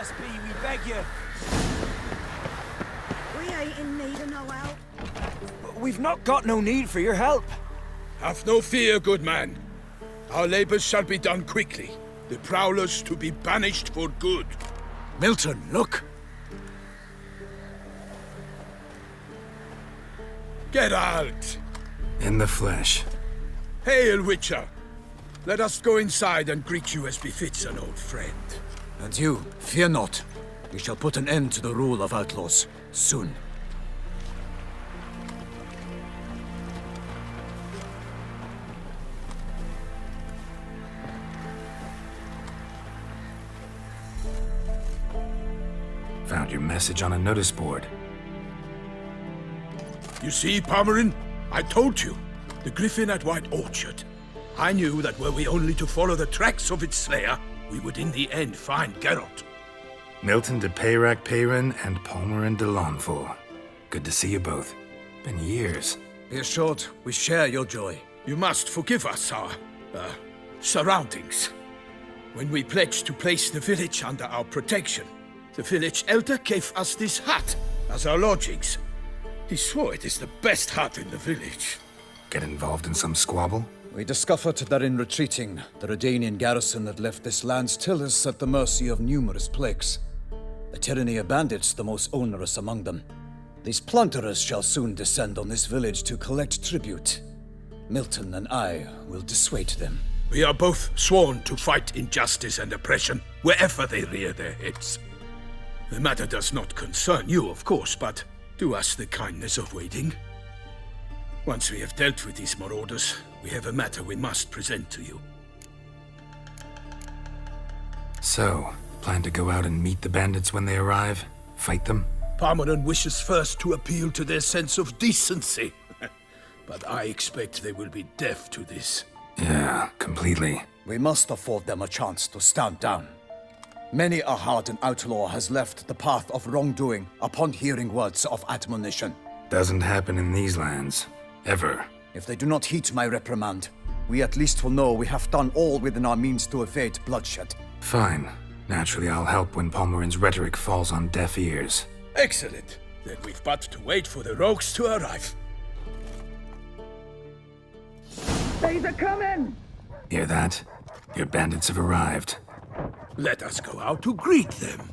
us be, we beg you. We ain't in need of no help. We've not got no need for your help. Have no fear, good man. Our labors shall be done quickly. The prowlers to be banished for good. Milton, look! Geralt! In the flesh. Hail, Witcher! Let us go inside and greet you as befits an old friend. And you, fear not. We shall put an end to the rule of outlaws, soon. Found your message on a notice board. You see, Palmerin? I told you. The griffin at White Orchard. I knew that were we only to follow the tracks of its slayer, we would in the end find Geralt. Milton de Peyrac Peyran and Palmerin de Launfal. Good to see you both. Been years. Be assured, we share your joy. You must forgive us our, surroundings. When we pledged to place the village under our protection, the village elder gave us this hut as our lodgings. He swore it is the best hut in the village. Get involved in some squabble? We discovered that in retreating, the Redanian garrison had left this land still is at the mercy of numerous plagues. The tyranny of bandits the most onerous among them. These plunderers shall soon descend on this village to collect tribute. Milton and I will dissuade them. We are both sworn to fight injustice and oppression wherever they rear their heads. The matter does not concern you, of course, but do us the kindness of waiting. Once we have dealt with these marauders, we have a matter we must present to you. So, plan to go out and meet the bandits when they arrive? Fight them? Palmerin wishes first to appeal to their sense of decency. But I expect they will be deaf to this. Yeah, completely. We must afford them a chance to stand down. Many a hardened outlaw has left the path of wrongdoing upon hearing words of admonition. Doesn't happen in these lands. Ever. If they do not heed my reprimand, we at least will know we have done all within our means to evade bloodshed. Fine. Naturally, I'll help when Palmerin's rhetoric falls on deaf ears. Excellent. Then we've but to wait for the rogues to arrive. They's a coming! Hear that? Your bandits have arrived. Let us go out to greet them.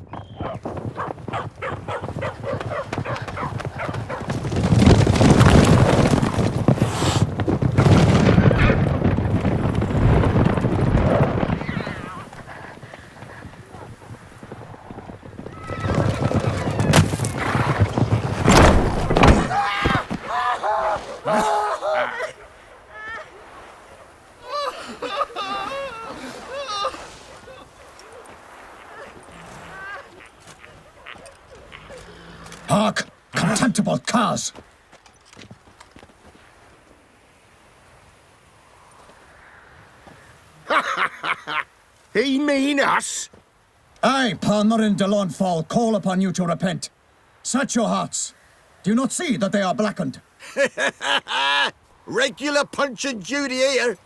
Hark! Contemptible curs! He mean us? I, Palmerin de Launfal, call upon you to repent. Search your hearts. Do you not see that they are blackened? Regular Punch and Judy here.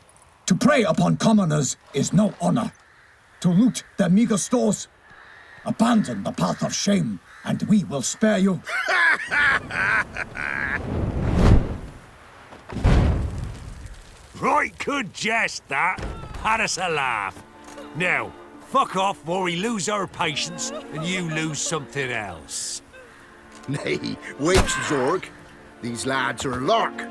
To prey upon commoners is no honor. To loot their meager stores, abandon the path of shame, and we will spare you. Right good jest, that. Had us a laugh. Now, fuck off before we lose our patience and you lose something else. Nay, wait, Zorg. These lads are a lark.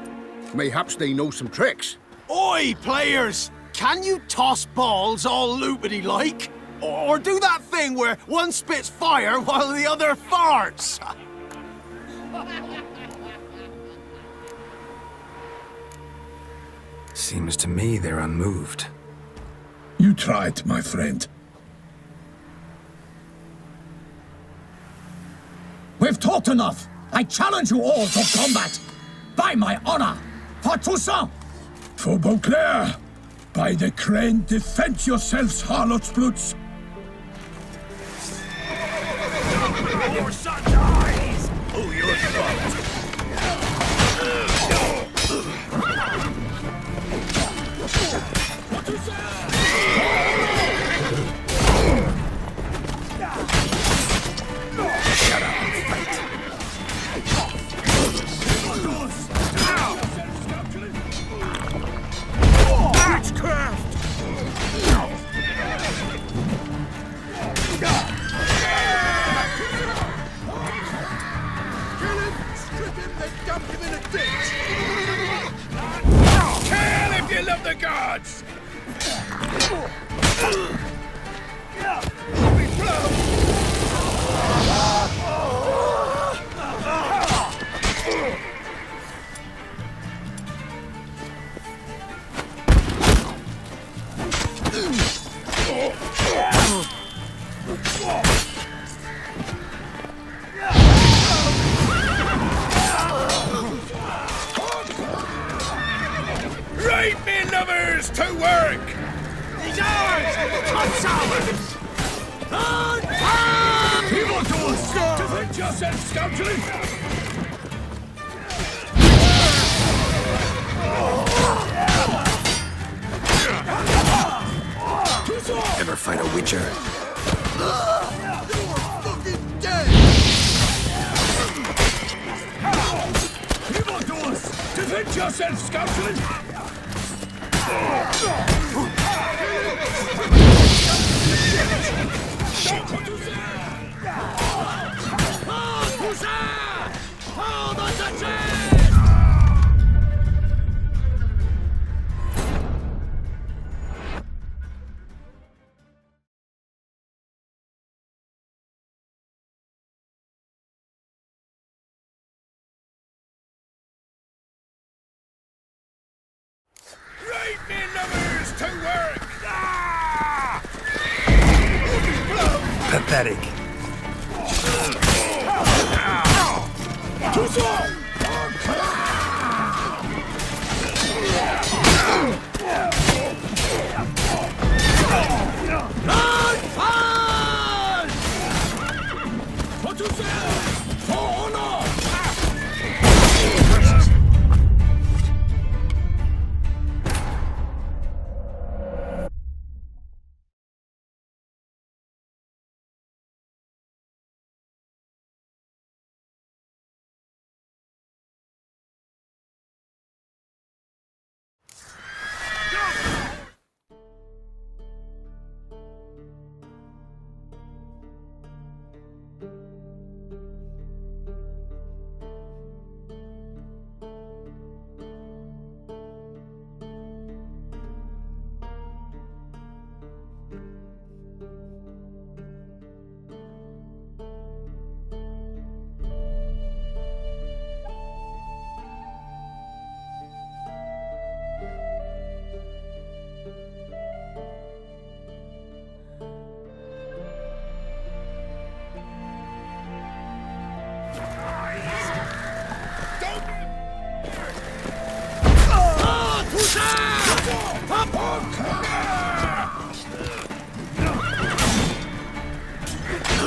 Mayhaps they know some tricks. Oi, players! Can you toss balls all loopity-like? Or do that thing where one spits fire while the other farts? Seems to me they're unmoved. You tried, my friend. We've talked enough. I challenge you all to combat. By my honor, for Toussaint! For Beauclair! By the crane, defend yourselves, harlots bloods! Your son's eyes! Oh, your fault! the gods! Right, me lovers, to work! He's ours! It's ours! Evil doers! Defend yourself, scoundrel! Ever fight a witcher? Evil doers! Defend yourself, scoundrel! Right, me lovers, to work! Pathetic.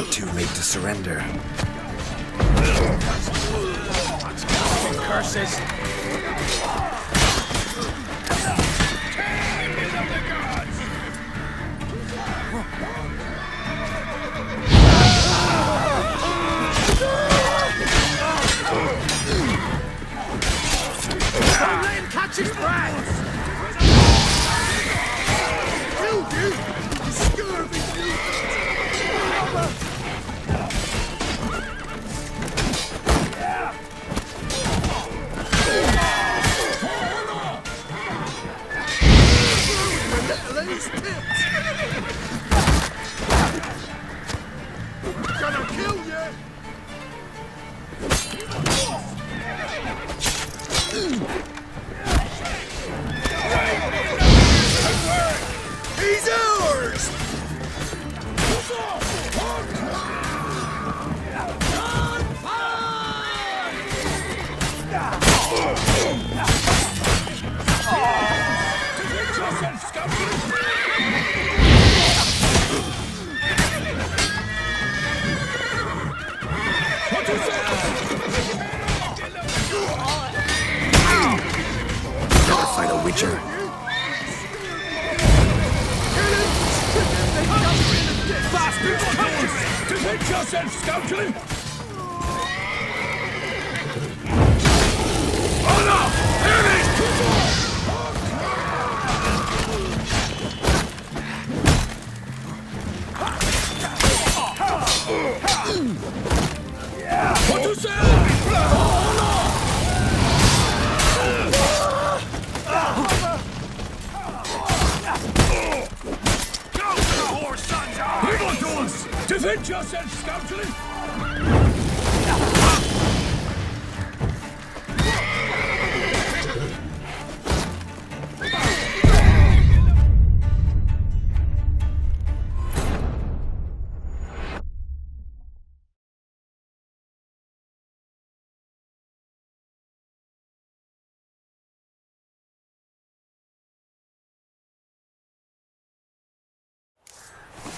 Too late to surrender. Curses! Don't let him catch his breath! Gonna kill you! He's ours! Never fight a witcher. Defend yourself, scoundrel! Oh no! Here it is! What you say? Defend yourself, scoundrel!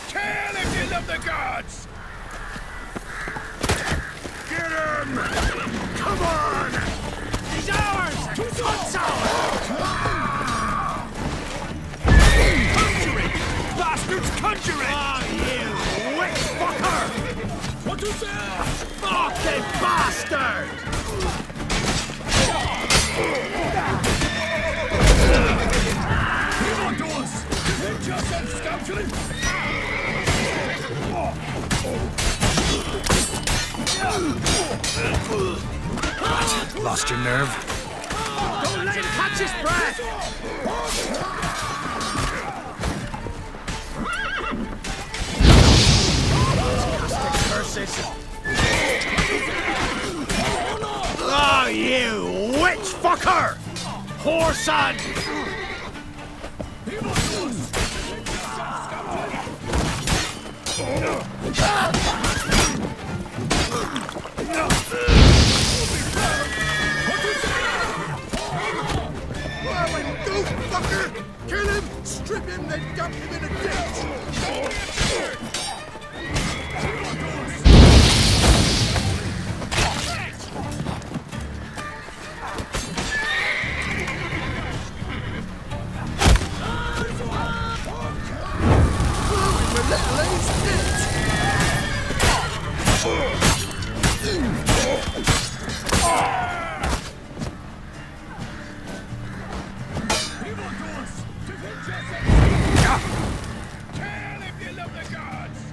Kill if you love the gods! Get him! Come on! He's ours! What's ours? Conjuring! Bastards conjuring! Ah, you witch fucker! What is that? Fucking bastard! Evildoers! Defend yourself, scoundrel! Lost your nerve? Don't let him catch his breath! Curses! Ah, you witch fucker! Whore son! Go, fucker! Kill him! Strip him, then dump him in a ditch!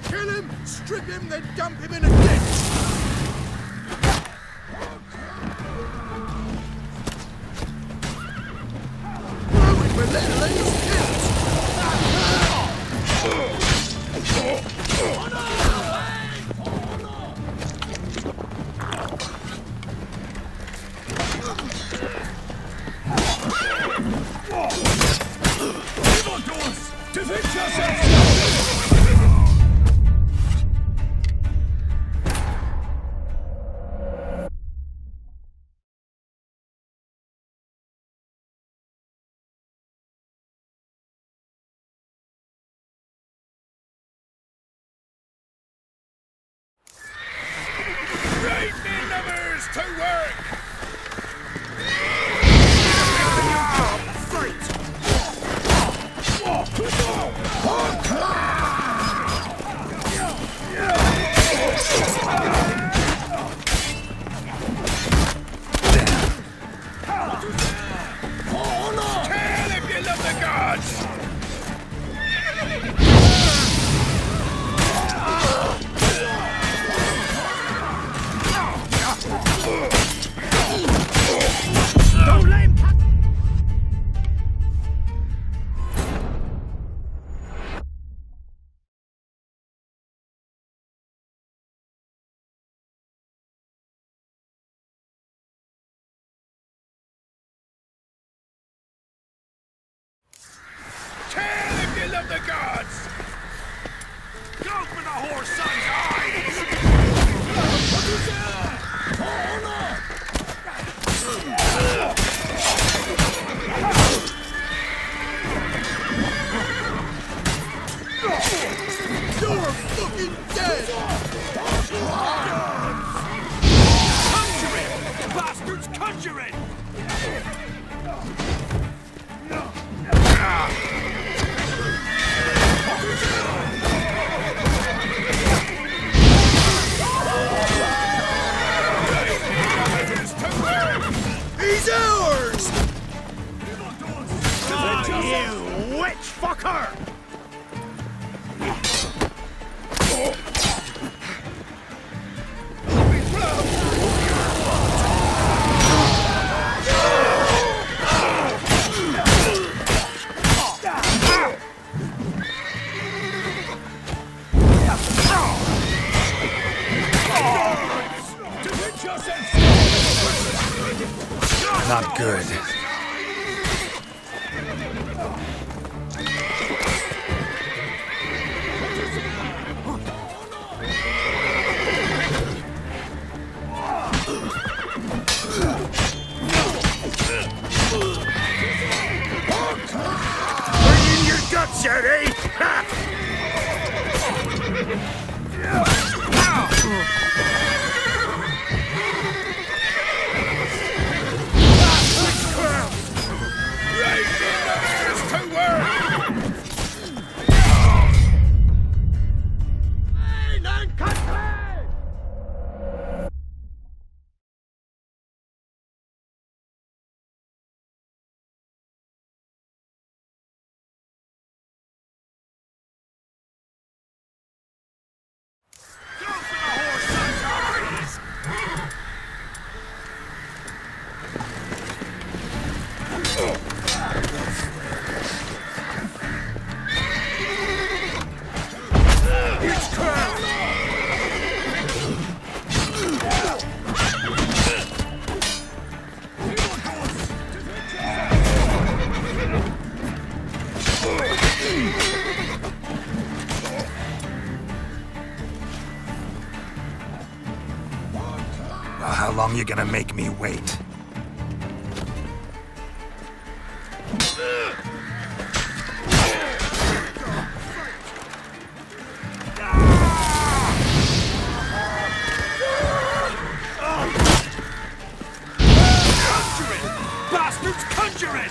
Kill him! Strip him, then dump him in a ditch! Ruin my little lady's kids! Evildoers! Defend yourself, scoundrel! Right, me lovers, to work! Kill if you love the gods! Don't let him catch... Kill if you love the gods! Go for the whore son's eyes! You're fucking dead! Conjuring! Bastards conjuring! He's ours! Ah, you witch fucker! Good. Bring in your guts out, eh? Ha! Well, how long you gonna make me wait? Bastards conjuring!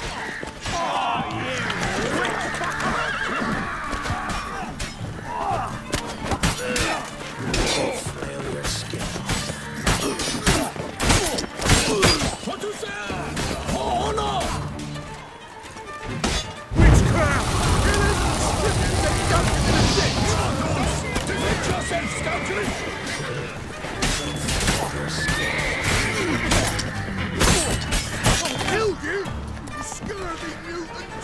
Killed you! You scurvy mutant!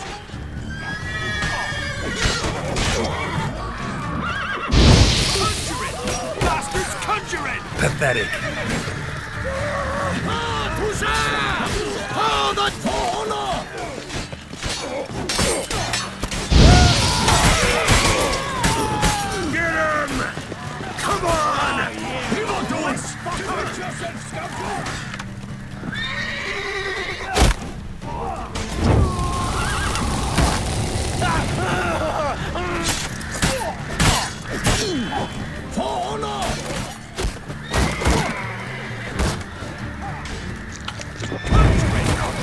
Conjuring! Bastards conjuring! Pathetic. Get him! Come on!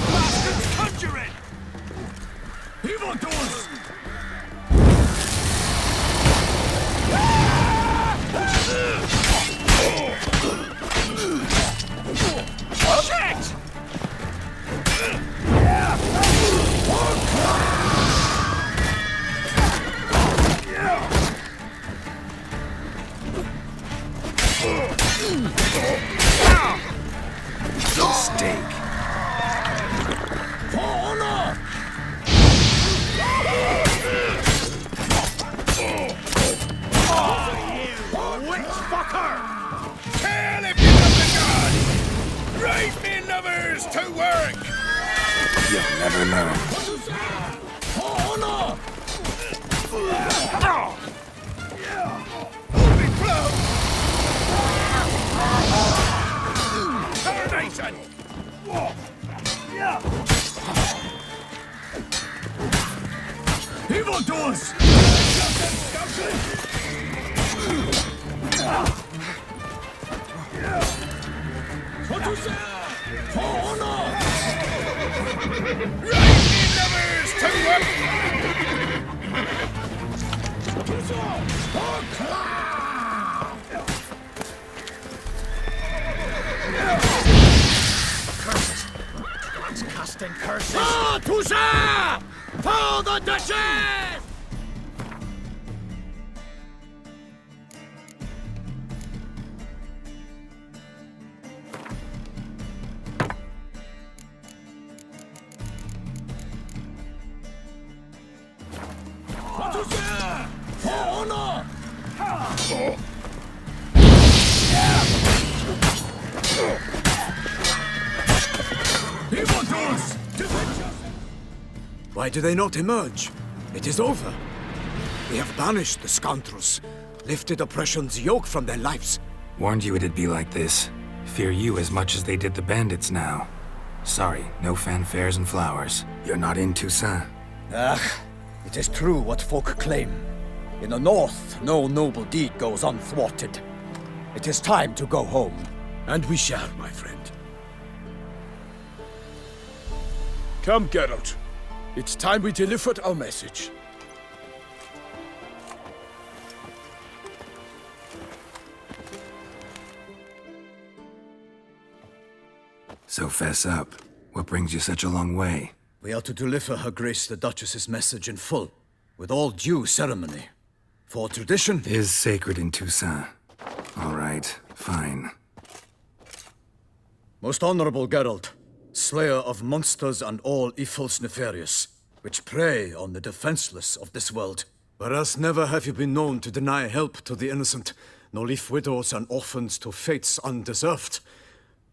Bastards conjuring! Shit! Steak. Hell if you love the god! Drive me lovers to work! You'll never learn. Holy blow! Coronation! Evildoers! Drive me lovers to work! God's casting curses. Tusa! For the Duchess! For honor! Evildoers! Why do they not emerge? It is over. We have banished the scoundrels, lifted oppression's yoke from their lives. Warned you it'd be like this. Fear you as much as they did the bandits now. Sorry, no fanfares and flowers. You're not in Toussaint. It is true what folk claim. In the north, no noble deed goes unthwarted. It is time to go home. And we shall, my friend. Come, Geralt. It's time we delivered our message. So fess up. What brings you such a long way? We are to deliver Her Grace the Duchess's message in full, with all due ceremony. For tradition Is sacred in Toussaint. All right, fine. Most honorable Geralt, slayer of monsters and all evils nefarious, which prey on the defenseless of this world. Whereas never have you been known to deny help to the innocent, nor leave widows and orphans to fates undeserved.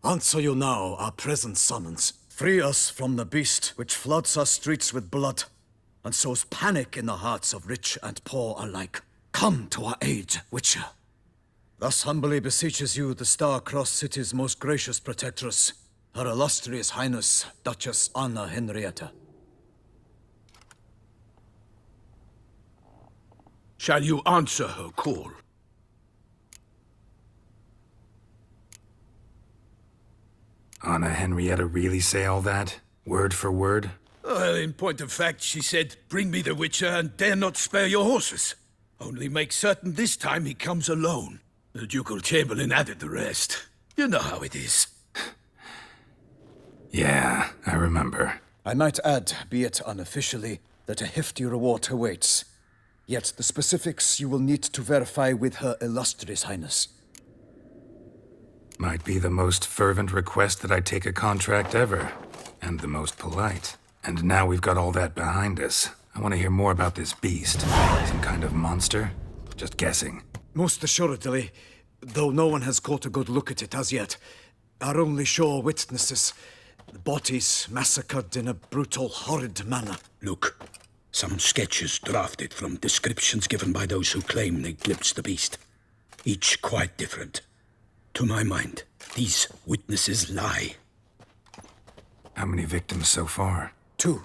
Answer you now our present summons. Free us from the beast which floods our streets with blood, and sows panic in the hearts of rich and poor alike. Come to our aid, Witcher. Thus humbly beseeches you the Star-Crossed City's most gracious protectress, Her Illustrious Highness, Duchess Anna Henrietta. Shall you answer her call? Anna Henrietta really say all that? Word for word? Well, in point of fact, she said, "Bring me the Witcher and dare not spare your horses. Only make certain this time he comes alone." The Ducal Chamberlain added the rest. You know how it is. Yeah, I remember. I might add, be it unofficially, that a hefty reward awaits. Yet the specifics you will need to verify with Her Illustrious Highness. Might be the most fervent request that I take a contract ever. And the most polite. And now we've got all that behind us. I want to hear more about this beast. Some kind of monster? Just guessing. Most assuredly, though no one has caught a good look at it as yet. Our only sure witnesses. Bodies massacred in a brutal, horrid manner. Look, some sketches drafted from descriptions given by those who claim they glimpsed the beast. Each quite different. To my mind, these witnesses lie. How many victims so far? 2.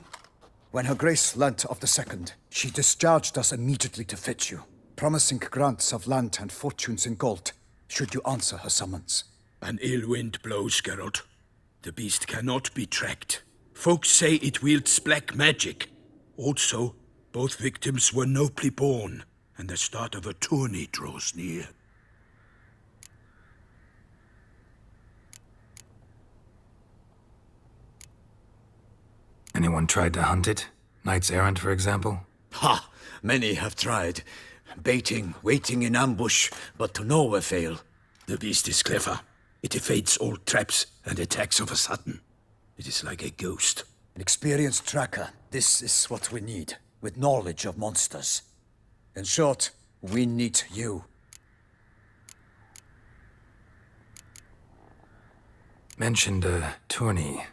When Her Grace learnt of the second, she discharged us immediately to fetch you, promising grants of land and fortunes in gold, should you answer her summons. An ill wind blows, Geralt. The beast cannot be tracked. Folks say it wields black magic. Also, both victims were nobly born, and the start of a tourney draws near. Anyone tried to hunt it? Knights errant, for example? Ha! Many have tried. Baiting, waiting in ambush, but to no avail. The beast is clever. It evades all traps and attacks of a sudden. It is like a ghost. An experienced tracker, this is what we need, with knowledge of monsters. In short, we need you. Mentioned a tourney.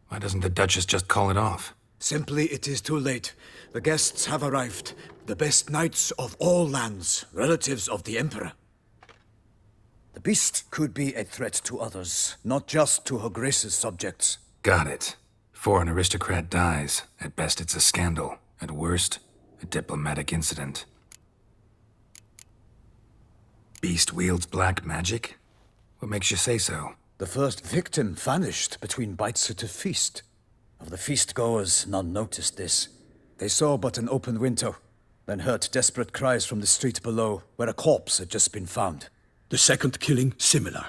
Why doesn't the Duchess just call it off? Simply, it is too late. The guests have arrived. The best knights of all lands, relatives of the Emperor. The beast could be a threat to others, not just to Her Grace's subjects. Got it. Before an aristocrat dies, at best it's a scandal. At worst, a diplomatic incident. Beast wields black magic? What makes you say so? The first victim vanished between bites at a feast. Of the feast-goers, none noticed this. They saw but an open window, then heard desperate cries from the street below, where a corpse had just been found. The second killing, similar.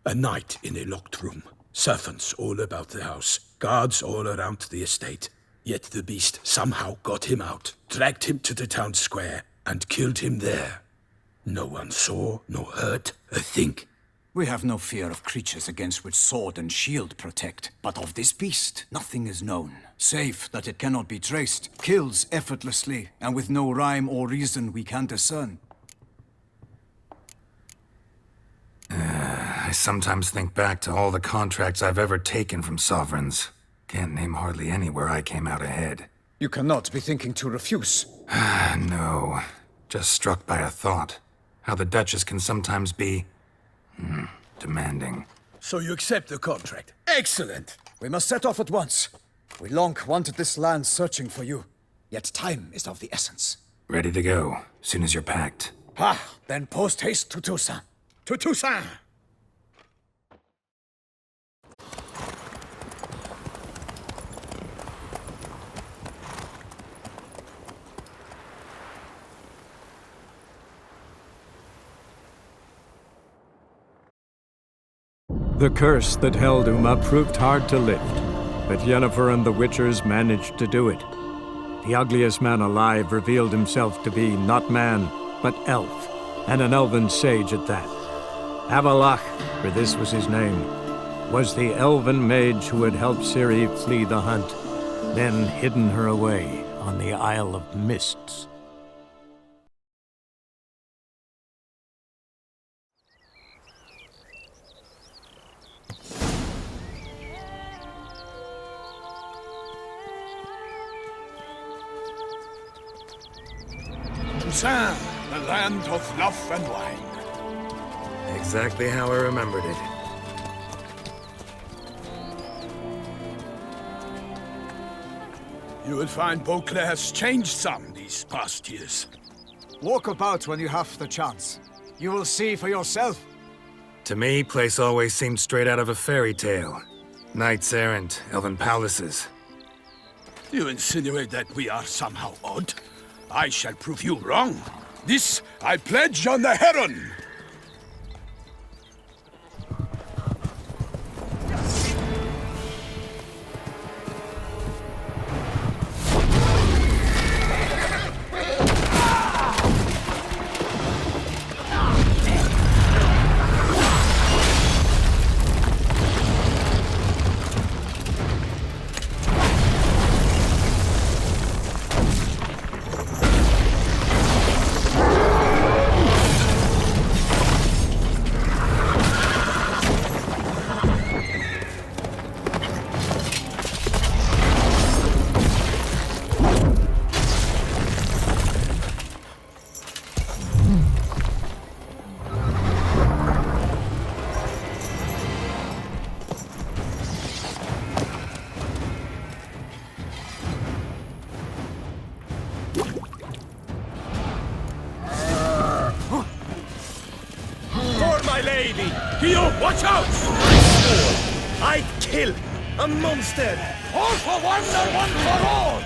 A night in a locked room. Servants all about the house. Guards all around the estate. Yet the beast somehow got him out, dragged him to the town square, and killed him there. No one saw nor heard a thing. We have no fear of creatures against which sword and shield protect. But of this beast, nothing is known. Save that it cannot be traced, kills effortlessly, and with no rhyme or reason we can discern. I sometimes think back to all the contracts I've ever taken from sovereigns. Can't name hardly any where I came out ahead. You cannot be thinking to refuse. No. Just struck by a thought. How the Duchess can sometimes be... demanding. So you accept the contract? Excellent! We must set off at once. We long wanted this land searching for you, yet time is of the essence. Ready to go, soon as you're packed. Then post haste to Toussaint. To Toussaint! The curse that held Uma proved hard to lift, but Yennefer and the Witchers managed to do it. The ugliest man alive revealed himself to be not man, but elf, and an elven sage at that. Avalach, for this was his name, was the elven mage who had helped Ciri flee the hunt, then hidden her away on the Isle of Mists. Toussaint, the land of love and wine. Exactly how I remembered it. You will find Beauclair's changed some these past years. Walk about when you have the chance. You will see for yourself. To me, place always seemed straight out of a fairy tale. Knights errant, elven palaces. You insinuate that we are somehow odd? I shall prove you wrong. This I pledge on the Heron! Guillaume, watch out! I kill a monster! All for one and one for all!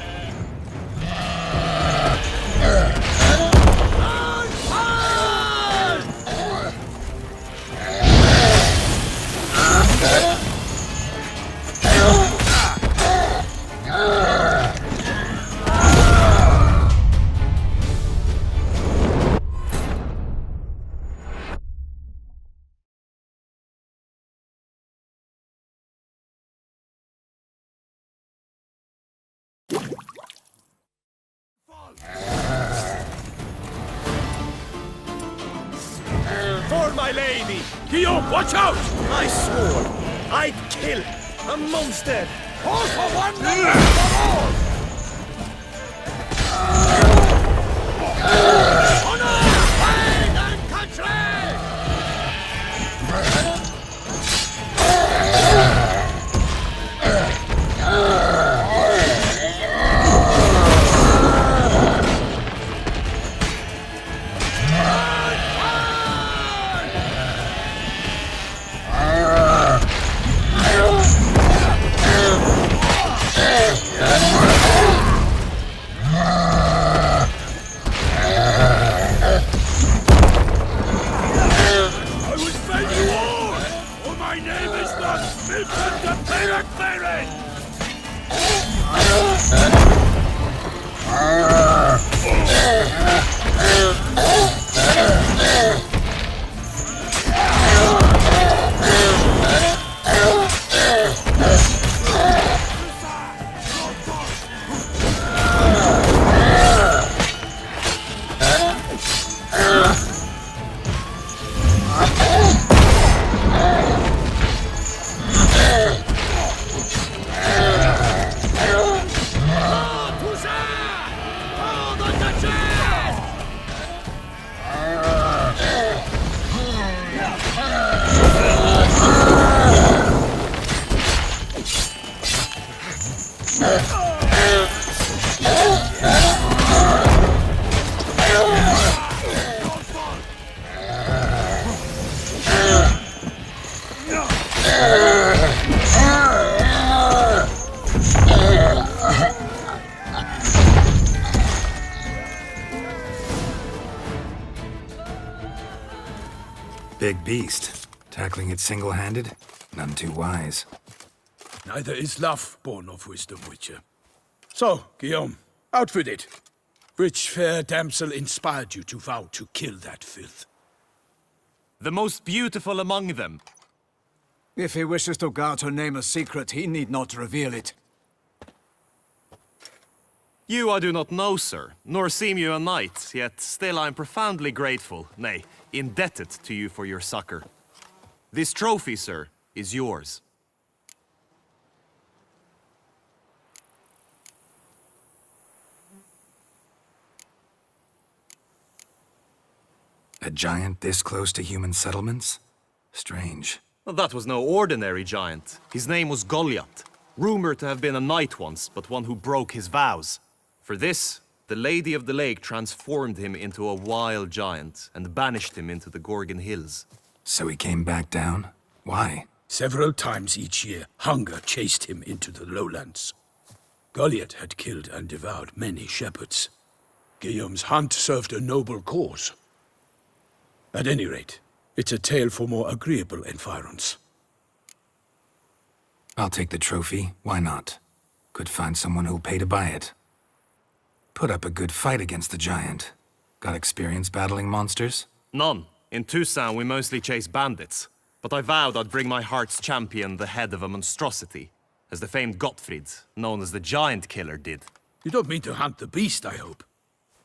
For my lady! Guillaume, watch out! I swore I'd kill a monster! All for one and for all! Honor, pride, and country! Yeah. Big beast. Tackling it single-handed? None too wise. Neither is love born of wisdom, Witcher. So, Guillaume, out with it. Which fair damsel inspired you to vow to kill that filth? The most beautiful among them. If he wishes to guard her name a secret, he need not reveal it. You I do not know, sir, nor seem you a knight, yet still I am profoundly grateful, nay, indebted to you for your succor. This trophy, sir, is yours. A giant this close to human settlements? Strange. Well, that was no ordinary giant. His name was Goliath, rumored to have been a knight once, but one who broke his vows. For this, the Lady of the Lake transformed him into a wild giant and banished him into the Gorgon Hills. So he came back down? Why? Several times each year, hunger chased him into the lowlands. Goliath had killed and devoured many shepherds. Guillaume's hunt served a noble cause. At any rate, it's a tale for more agreeable environs. I'll take the trophy. Why not? Could find someone who'll pay to buy it. Put up a good fight against the giant. Got experience battling monsters? None. In Toussaint, we mostly chase bandits. But I vowed I'd bring my heart's champion the head of a monstrosity, as the famed Gottfried, known as the Giant Killer, did. You don't mean to hunt the beast, I hope.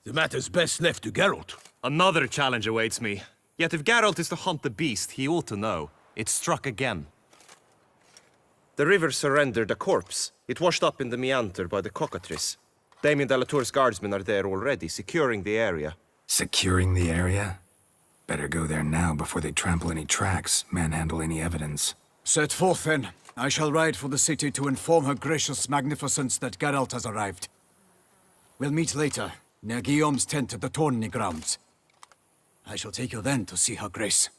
The matter's best left to Geralt. Another challenge awaits me. Yet if Geralt is to hunt the beast, he ought to know. It struck again. The river surrendered a corpse. It washed up in the meander by the cockatrice. Damien de la Tour's guardsmen are there already, securing the area. Securing the area? Better go there now before they trample any tracks, manhandle any evidence. Set forth, then. I shall ride for the city to inform her gracious magnificence that Geralt has arrived. We'll meet later, near Guillaume's tent at the Tourney grounds. I shall take you then to see her grace.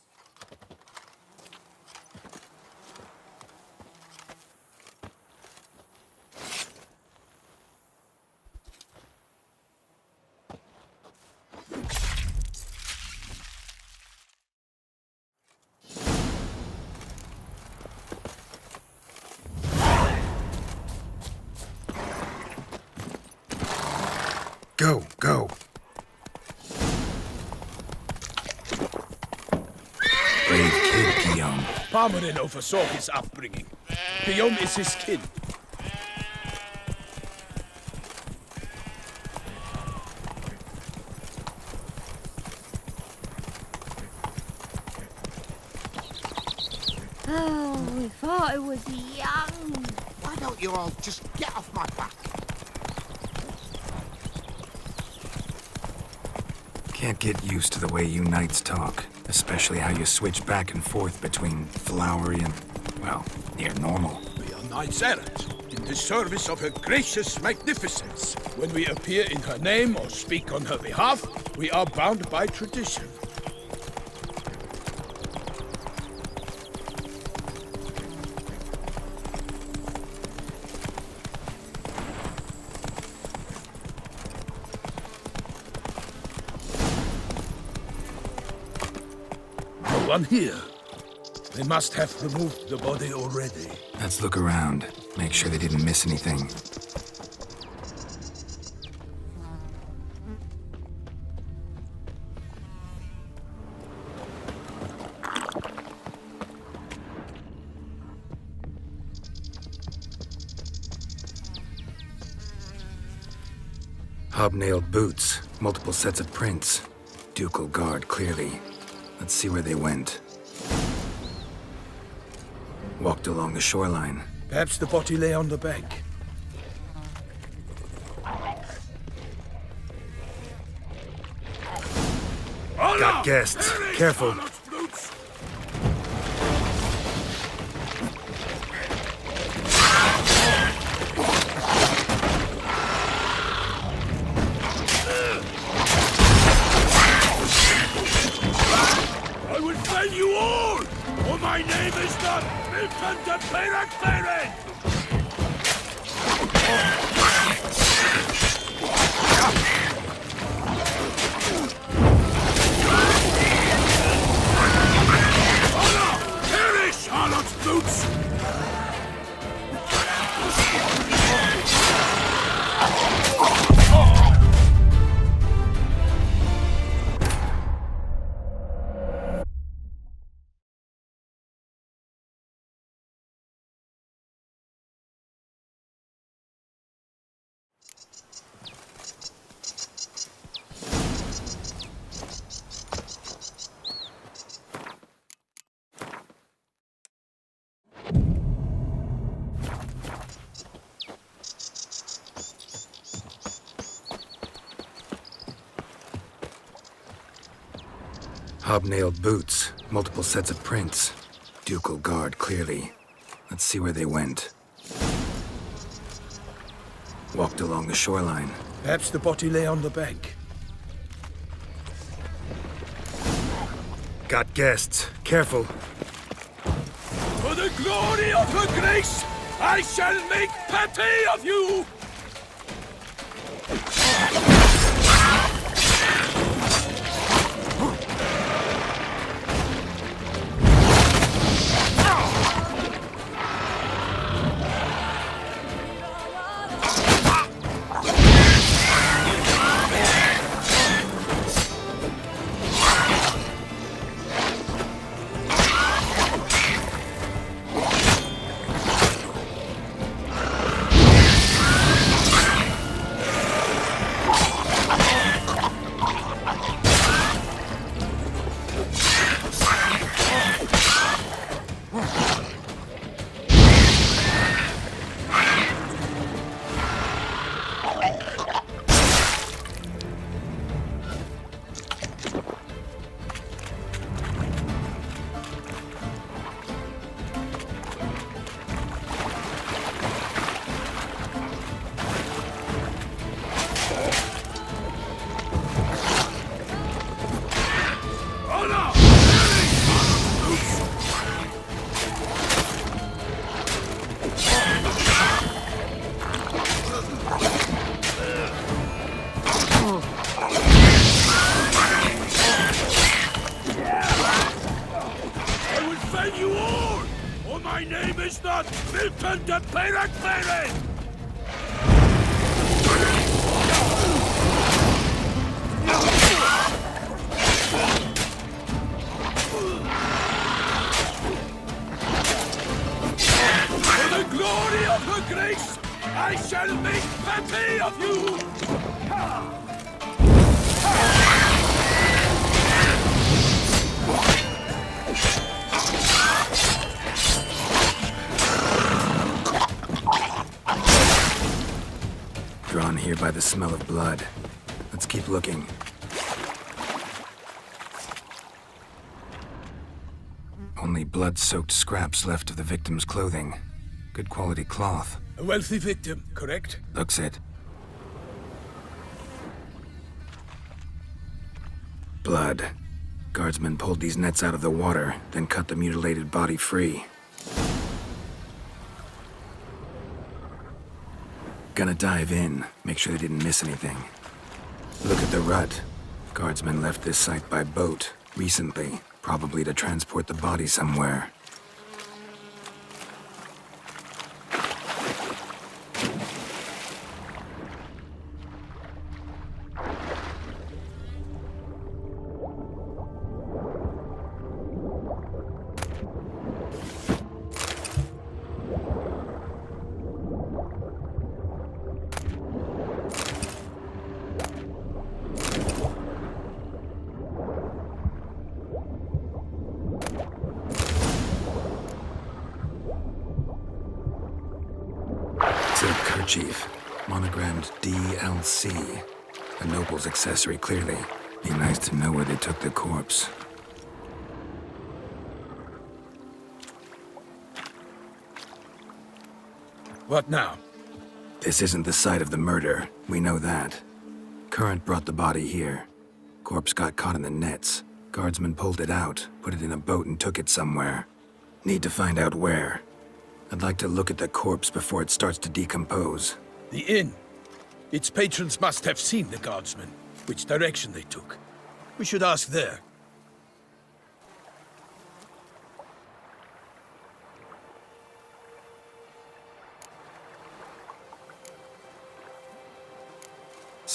Go, go. Brave kid, Guillaume. Parmarin oversaw his upbringing. Guillaume is his kin. Oh, we thought it was young. Why don't you all just get off my back? Can't get used to the way you knights talk, especially how you switch back and forth between flowery and, well, near normal. We are knights errant, in the service of her gracious magnificence. When we appear in her name or speak on her behalf, we are bound by tradition. No one here. They must have removed the body already. Let's look around, make sure they didn't miss anything. Hobnailed boots, multiple sets of prints. Ducal guard, clearly. Let's see where they went. Walked along the shoreline. Perhaps the body lay on the bank. Got guests. Careful. Hobnailed boots, multiple sets of prints. Ducal guard, clearly. Let's see where they went. Walked along the shoreline. Perhaps the body lay on the bank. Got guests. Careful. For the glory of her grace, I shall make pate of you! My name is not Milton de Peyrac-Peyrin! For the glory of her grace, I shall make pate of you! Drawn here by the smell of blood. Let's keep looking. Only blood-soaked scraps left of the victim's clothing. Good quality cloth. A wealthy victim, correct? Looks it. Blood. Guardsmen pulled these nets out of the water, then cut the mutilated body free. Gonna dive in, make sure they didn't miss anything. Look at the rut. Guardsmen left this site by boat, recently, probably to transport the body somewhere. Silk kerchief, monogrammed DLC. A noble's accessory, clearly. Be nice to know where they took the corpse. What now? This isn't the site of the murder. We know that. Current brought the body here. Corpse got caught in the nets. Guardsmen pulled it out, put it in a boat and took it somewhere. Need to find out where. I'd like to look at the corpse before it starts to decompose. The inn. Its patrons must have seen the guardsmen, which direction they took. We should ask there.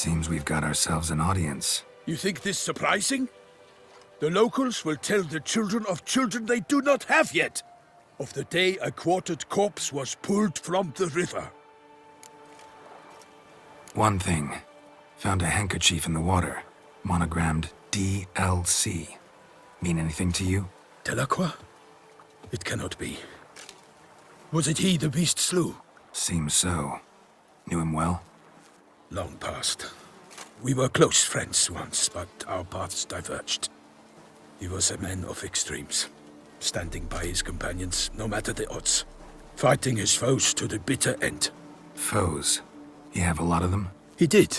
Seems we've got ourselves an audience. You think this surprising? The locals will tell the children of children they do not have yet, of the day a quartered corpse was pulled from the river. One thing. Found a handkerchief in the water. Monogrammed DLC. Mean anything to you? Delacroix? It cannot be. Was it he the beast slew? Seems so. Knew him well? Long past. We were close friends once, but our paths diverged. He was a man of extremes, standing by his companions no matter the odds, fighting his foes to the bitter end. Foes? You have a lot of them? He did,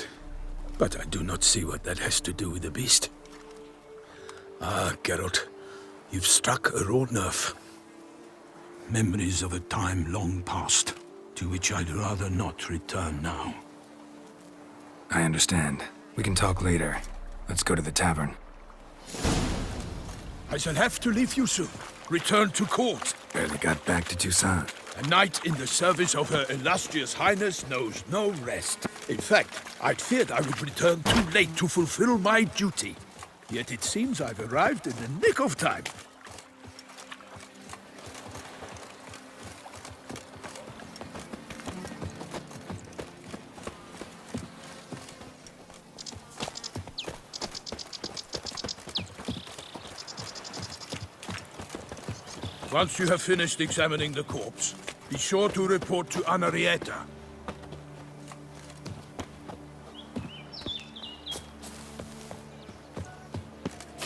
but I do not see what that has to do with the beast. Ah, Geralt, you've struck a raw nerve. Memories of a time long past, to which I'd rather not return now. I understand. We can talk later. Let's go to the tavern. I shall have to leave you soon. Return to court. Barely got back to Toussaint. A knight in the service of Her Illustrious Highness knows no rest. In fact, I'd feared I would return too late to fulfill my duty. Yet it seems I've arrived in the nick of time. Once you have finished examining the corpse, be sure to report to Anarietta.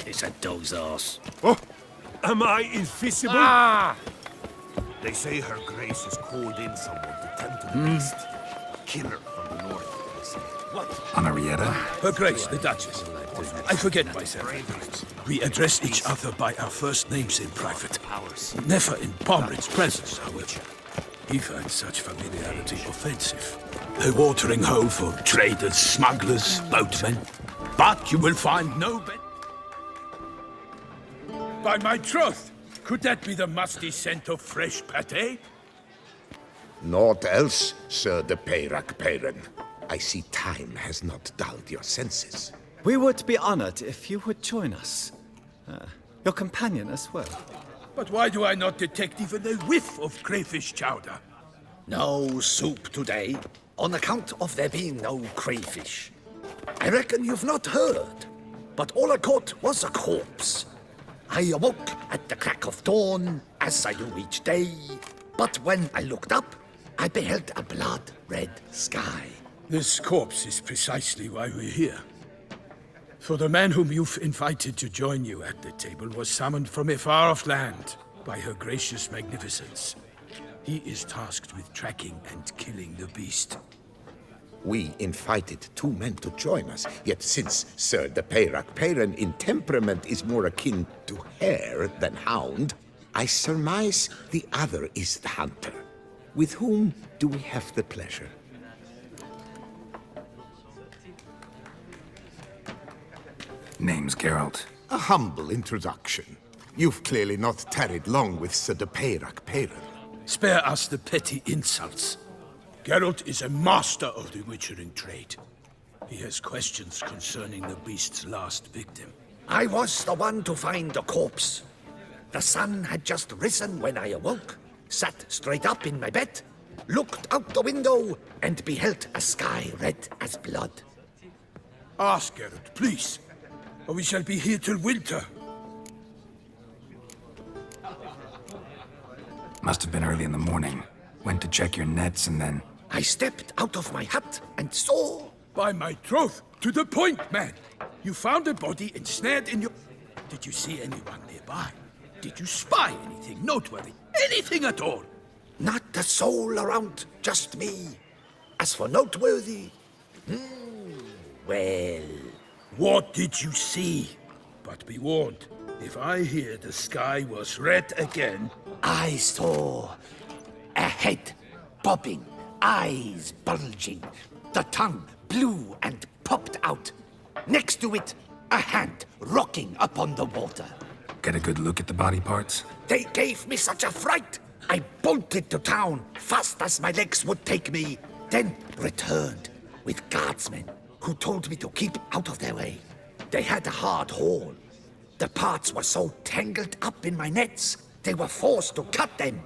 It's a dog's ass. Am I invisible? Ah! They say her grace has called in someone to tend to the beast. Killer from the north, they say. What? Anarietta? Her Grace, the Duchess. I forget myself. We address each other by our first names in private. Never in Pomred's presence, however. He finds such familiarity offensive. A watering hole for traders, smugglers, boatmen. But you will find no better. By my troth, could that be the musty scent of fresh pâté? Naught else, Sir de Peyrac Peyran. I see time has not dulled your senses. We would be honored if you would join us. Your companion as well. But why do I not detect even a whiff of crayfish chowder? No soup today, on account of there being no crayfish. I reckon you've not heard, but all I caught was a corpse. I awoke at the crack of dawn, as I do each day, but when I looked up, I beheld a blood-red sky. This corpse is precisely why we're here. For the man whom you've invited to join you at the table was summoned from a far-off land by her gracious magnificence. He is tasked with tracking and killing the beast. We invited 2 men to join us, yet since Sir de Peyrac Peyran in temperament is more akin to hare than hound, I surmise the other is the hunter. With whom do we have the pleasure? Name's Geralt. A humble introduction. You've clearly not tarried long with Sir de Peyrac Peyran. Spare us the petty insults. Geralt is a master of the witchering trade. He has questions concerning the beast's last victim. I was the one to find the corpse. The sun had just risen when I awoke, sat straight up in my bed, looked out the window, and beheld a sky red as blood. Ask Geralt, please, or we shall be here till winter. Must have been early in the morning. Went to check your nets and then... I stepped out of my hut and saw... By my troth, to the point, man. You found a body ensnared in your... Did you see anyone nearby? Did you spy anything noteworthy? Anything at all? Not a soul around, just me. As for noteworthy... well... What did you see? But be warned, if I hear the sky was red again... I saw a head bobbing, eyes bulging, the tongue blue and popped out. Next to it, a hand rocking upon the water. Get a good look at the body parts? They gave me such a fright. I bolted to town fast as my legs would take me, then returned with guardsmen. who told me to keep out of their way. They had a hard haul. The parts were so tangled up in my nets, they were forced to cut them.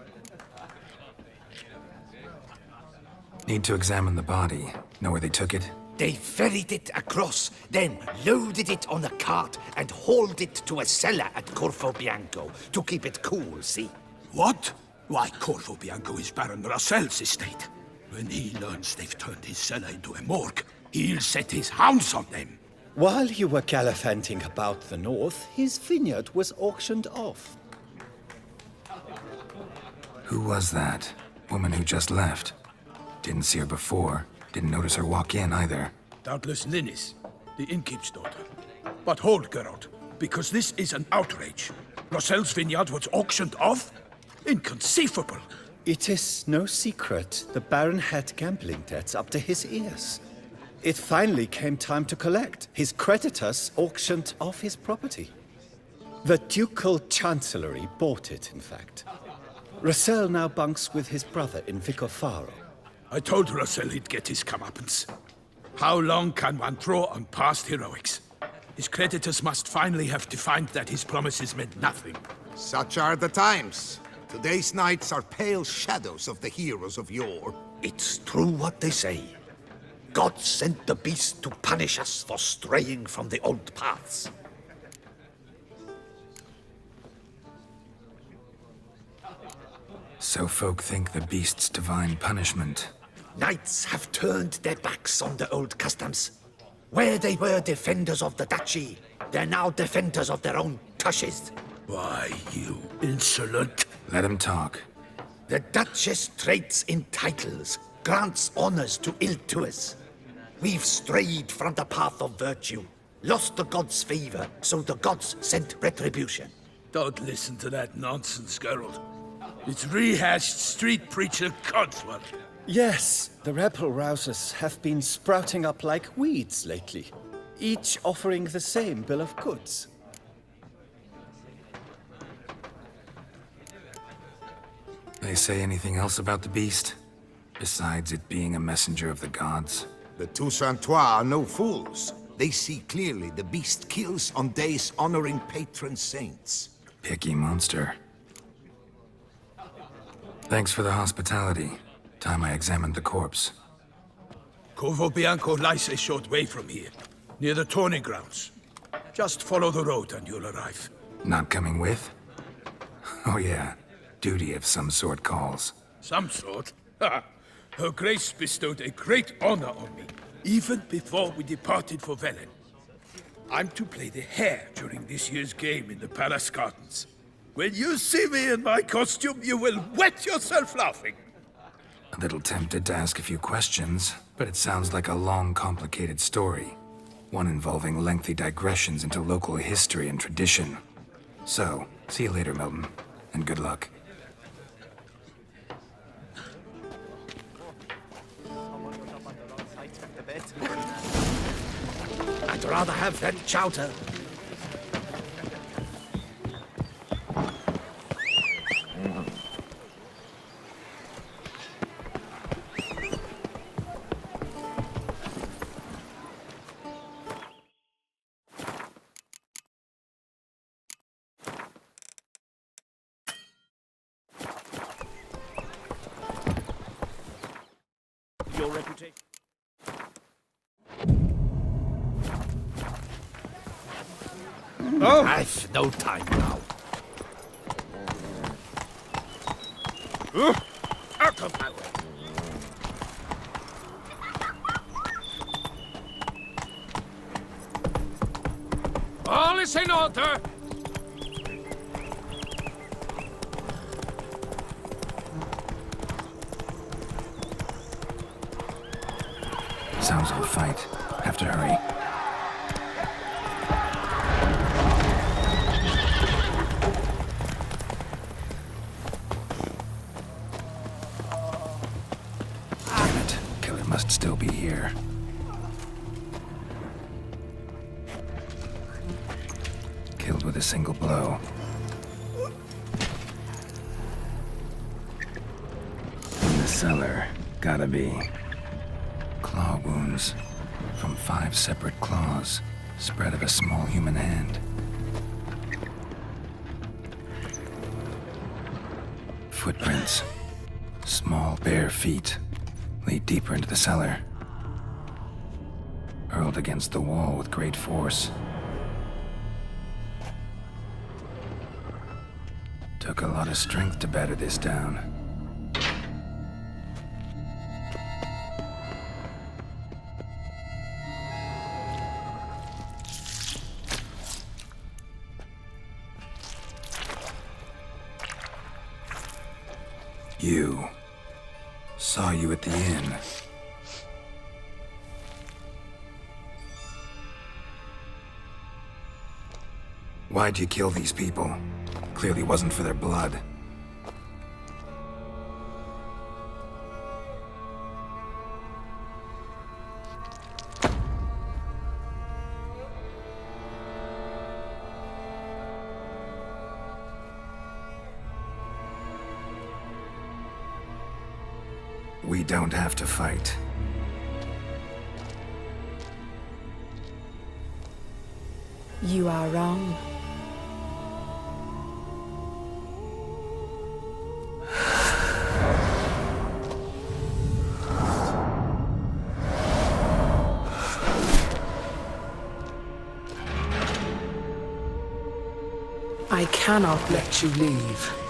Need to examine the body. Know where they took it? They ferried it across, then loaded it on a cart and hauled it to a cellar at Corvo Bianco to keep it cool, see? What? Why, Corvo Bianco is Baron Russell's estate. When he learns they've turned his cellar into a morgue, he'll set his hounds on them. While you were gallivanting about the north, his vineyard was auctioned off. Who was that? Woman who just left. Didn't see her before. Didn't notice her walk in either. Doubtless Linnis, the innkeep's daughter. But hold, Geralt, because this is an outrage. Russell's vineyard was auctioned off? Inconceivable. It is no secret the Baron had gambling debts up to his ears. It finally came time to collect. His creditors auctioned off his property. The Ducal Chancellery bought it, in fact. Russell now bunks with his brother in Vicofaro. I told Russell he'd get his comeuppance. How long can one draw on past heroics? His creditors must finally have defined that his promises meant nothing. Such are the times. Today's knights are pale shadows of the heroes of yore. It's true what they say. God sent the beast to punish us for straying from the old paths. So folk think the beast's divine punishment. Knights have turned their backs on the old customs. Where they were defenders of the duchy, they're now defenders of their own tushes. Why, you insolent... Let him talk. The Duchess trades in titles, grants honors to ill-doers. We've strayed from the path of virtue, lost the gods' favor, so the gods sent retribution. Don't listen to that nonsense, Geralt. It's rehashed street preacher codswallop. Yes, the rebel rousers have been sprouting up like weeds lately, each offering the same bill of goods. They say anything else about the beast? Besides it being a messenger of the gods? The Toussaintois are no fools. They see clearly the beast kills on days honoring patron saints. Picky monster. Thanks for the hospitality. Time I examined the corpse. Corvo Bianco lies a short way from here, near the tourney grounds. Just follow the road and you'll arrive. Not coming with? Oh yeah, duty of some sort calls. Some sort? Ha! Her Grace bestowed a great honor on me, even before we departed for Velen. I'm to play the hare during this year's game in the palace gardens. When you see me in my costume, you will wet yourself laughing. A little tempted to ask a few questions, but it sounds like a long, complicated story. One involving lengthy digressions into local history and tradition. So, see you later, Milton, and good luck. I'd rather have that chowder. Your reputation. I've no time now. Out of my way. All is in order. Sounds of a fight. Have to hurry. Damn it. Killer must still be here. Killed with a single blow. In the cellar. Gotta be. Claw wounds. From 5 separate claws, spread of a small human hand. Footprints. Small, bare feet lead deeper into the cellar. Hurled against the wall with great force. Took a lot of strength to batter this down. You. Saw you at the inn. Why'd you kill these people? Clearly wasn't for their blood. We don't have to fight. You are wrong. I cannot let you leave.